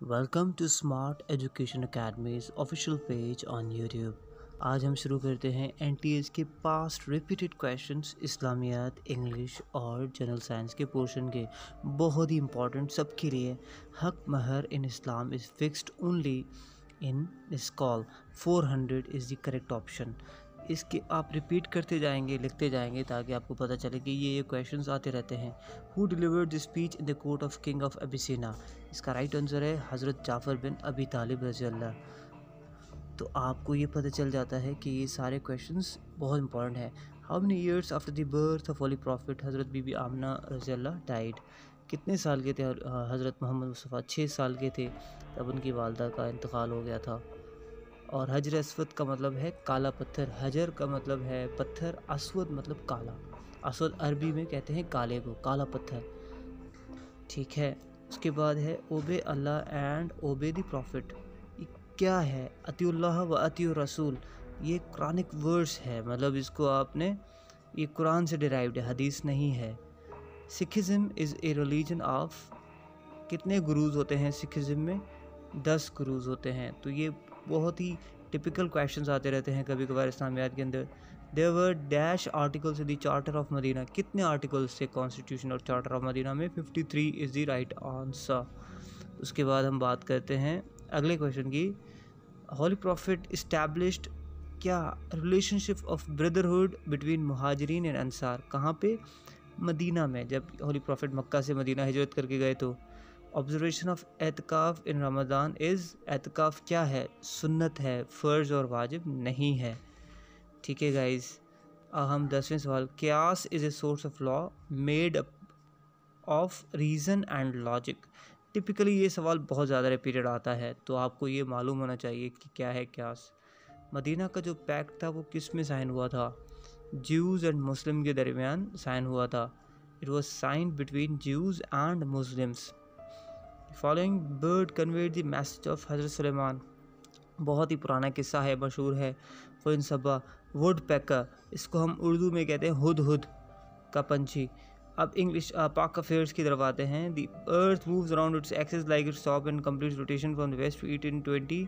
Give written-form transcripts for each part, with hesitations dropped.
Welcome to Smart Education Academy's official page on YouTube. आज हम शुरू करते हैं एनटीएस के past repeated questions Islamiat, English और जनरल साइंस के पोर्शन के। बहुत ही इंपॉर्टेंट सबके लिए। हक महर in Islam is fixed only in this call. 400 is the correct option. इसके आप रिपीट करते जाएंगे, लिखते जाएंगे ताकि आपको पता चले कि ये क्वेश्चंस आते रहते हैं। Who delivered the speech in the court of king of Abyssinia? इसका राइट आंसर है हज़रत जाफ़र बिन अबी तालिब रज़ी अल्लाह। तो आपको ये पता चल जाता है कि ये सारे क्वेश्चंस बहुत इंपॉर्टेंट हैं। How many years after the birth of holy prophet हज़रत बीबी आमना रज़ी अल्लाह डाइड? कितने साल के थे हज़रत मोहम्मद मुस्तफ़ा? 6 साल के थे तब उनकी वालदा का इंतकाल हो गया था। और हजर अस्वद का मतलब है काला पत्थर। हजर का मतलब है पत्थर, अस्वद मतलब काला। अस्वद अरबी में कहते हैं काले को, काला पत्थर। ठीक है, उसके बाद है ओबे अल्लाह एंड ओबे द प्रॉफिट। ये क्या है? अतिउल्लाह व अतिउ रसूल। ये कुरानिक वर्स है, मतलब इसको आपने, ये कुरान से डिराइव्ड है, हदीस नहीं है। Sikhism is a religion of, कितने गुरुज होते हैं सिखिज़म में? 10 गुरुज होते हैं। तो ये बहुत ही टिपिकल क्वेश्चंस आते रहते हैं कभी कभार इस्लामियात के अंदर। There were dash articles in the charter of Medina. कितने आर्टिकल्स थे कॉन्स्टिट्यूशन और चार्टर ऑफ मदीना में? 53 इज़ द राइट आंसर। उसके बाद हम बात करते हैं अगले क्वेश्चन की। होली प्रॉफिट इस्टेब्लिश्ड क्या रिलेशनशिप ऑफ ब्रदरहुड बिटवीन मुहाजिरीन एंड अंसार? कहाँ पे? मदीना में। जब होली प्रॉफिट मक्का से मदीना हिजरत करके गए तो। ऑब्जर्वेशन ऑफ एतकाफ़ इन रमज़ान इज़, एतकाफ़ क्या है? सुन्नत है, फ़र्ज़ और वाजिब नहीं है। ठीक है गाइज़, हम 10वें सवाल। क़यास is a source of law made up of reason and logic. Typically ये सवाल बहुत ज़्यादा रिपीटेड आता है, तो आपको ये मालूम होना चाहिए कि क्या है क़यास। मदीना का जो पैक्ट था वो किस में साइन हुआ था? ज्यूज़ एंड मुस्लिम के दरमियान साइन हुआ था। It was signed between Jews and Muslims. Following bird conveyed the message of हज़रत सुलेमान। बहुत ही पुराना किस्सा है, मशहूर है। ख़ुन सबा, वुड पैकर, इसको हम उर्दू में कहते हैं हुद हुद का पंछी। अब इंग्लिश पाक अफेयर्स की तरफ आते हैं। The earth moves around its axis like its stop and complete rotation from the west to east in 20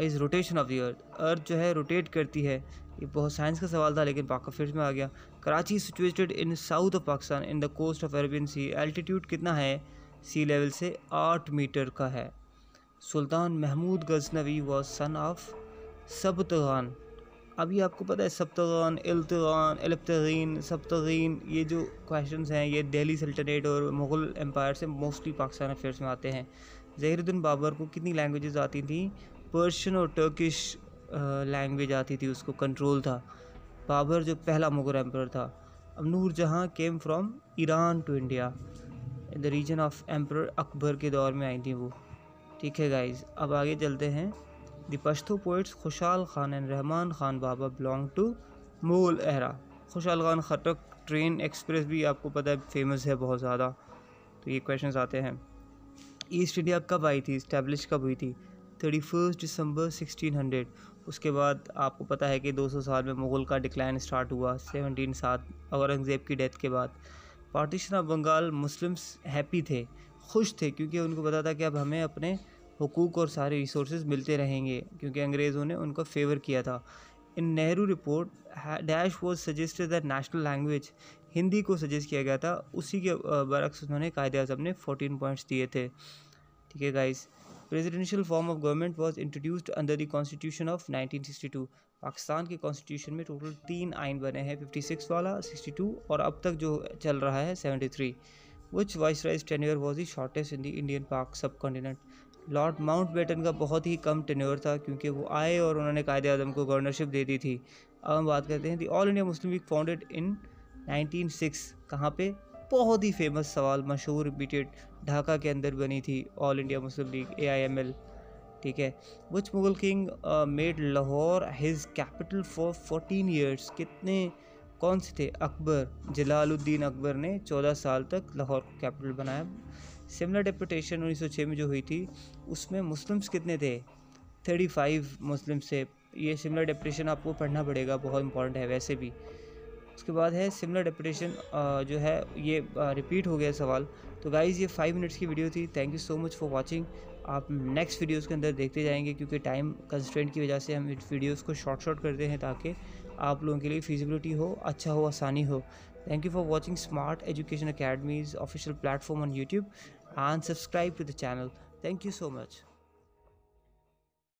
is rotation of the earth. Earth जो है रोटेट करती है। ये बहुत साइंस का सवाल था लेकिन पाक अफेयर्स में आ गया। Karachi situated in south of Pakistan in the coast of Arabian sea. Altitude कितना है सी लेवल से? 8 मीटर का है। Sultan Mahmud Ghaznavi was son of Sabuktigin. अभी आपको पता है सबतगान, इल्तगान, इल्तगीन, सबतगीन, ये जो क्वेश्चंस हैं ये दिल्ली सल्तनत और मुग़ल एम्पायर से मोस्टली पाकिस्तान अफेयर्स में आते हैं। ज़हीरुद्दीन बाबर को कितनी लैंग्वेजेस आती थी? पर्शियन और टर्किश लैंग्वेज आती थी, उसको कंट्रोल था। बाबर जो पहला मुग़ल एम्पायर था। अब Nur Jahan came from Iran to India in the reign of emperor Akbar के दौर में आई थी वो। ठीक है गाइज, अब आगे चलते हैं। The Pashto poets Khushal Khan and Rahman Khan Baba belong to Mughal era. Khushal Khan Khattak train express भी आपको पता है फेमस है बहुत ज़्यादा। तो ये क्वेश्चंस आते हैं। ईस्ट इंडिया कब आई थी, इस्टेब्लिश कब हुई थी? 31 दिसंबर 1600। उसके बाद आपको पता है कि 200 साल में मुग़ल का डिक्लाइन स्टार्ट हुआ 1707 औरंगज़ेब की डेथ के बाद। Partition of Bengal, Muslims happy थे, खुश थे, क्योंकि उनको पता था कि अब हमें अपने हुकूक और सारे रिसोर्सेज मिलते रहेंगे, क्योंकि अंग्रेज़ों ने उनको फेवर किया था। In Nehru report dash was suggested that national language, Hindi को सजेस्ट किया गया था। उसी के बरक्स उन्होंने कायदे-ए-आज़म ने 14 पॉइंट्स दिए थे। ठीक है guys, presidential form of government was introduced under the constitution of 1962। Pakistan के कॉन्स्टिट्यूशन में टोटल 3 आइन बने हैं, 56 वाला, 62 और अब तक जो चल रहा है 73। Which viceroy's tenure was the shortest in the Indian Pak सब कॉन्टिनेंट? लॉर्ड माउंटबेटन का बहुत ही कम टेन्योर था, क्योंकि वो आए और उन्होंने कायदे-ए-आज़म को गवर्नरशिप दे दी थी। अब हम बात करते हैं the all India Muslim league founded in 1906। कहाँ पे? बहुत ही फेमस सवाल, मशहूर रिपीटेड, ढाका के अंदर बनी थी all India Muslim League, AIML। ठीक है। Which Mughal king made Lahore his capital for 14 years? कितने, कौन से थे? अकबर, जलालुद्दीन अकबर ने 14 साल तक लाहौर को कैपिटल बनाया। सिमिलर डेपुटेशन 1906 में जो हुई थी उसमें मुस्लिम्स कितने थे? 35 मुस्लिम से। ये सिमिलर डेपुटेशन आपको पढ़ना पड़ेगा, बहुत इंपॉर्टेंट है वैसे भी। उसके बाद है सिमिलर डेपुटेशन, जो है ये रिपीट हो गया सवाल। तो गाइज़ ये 5 मिनट्स की वीडियो थी। Thank you so much for watching. आप नेक्स्ट वीडियोज़ के अंदर देखते जाएंगे, क्योंकि टाइम कंस्ट्रेंट की वजह से हम इस वीडियोज़ को शॉर्ट करते हैं ताकि आप लोगों के लिए फिजिबिलिटी हो, अच्छा हो, आसानी हो। Thank you for watching smart education academy's official platform on YouTube and subscribe to the channel. Thank you so much.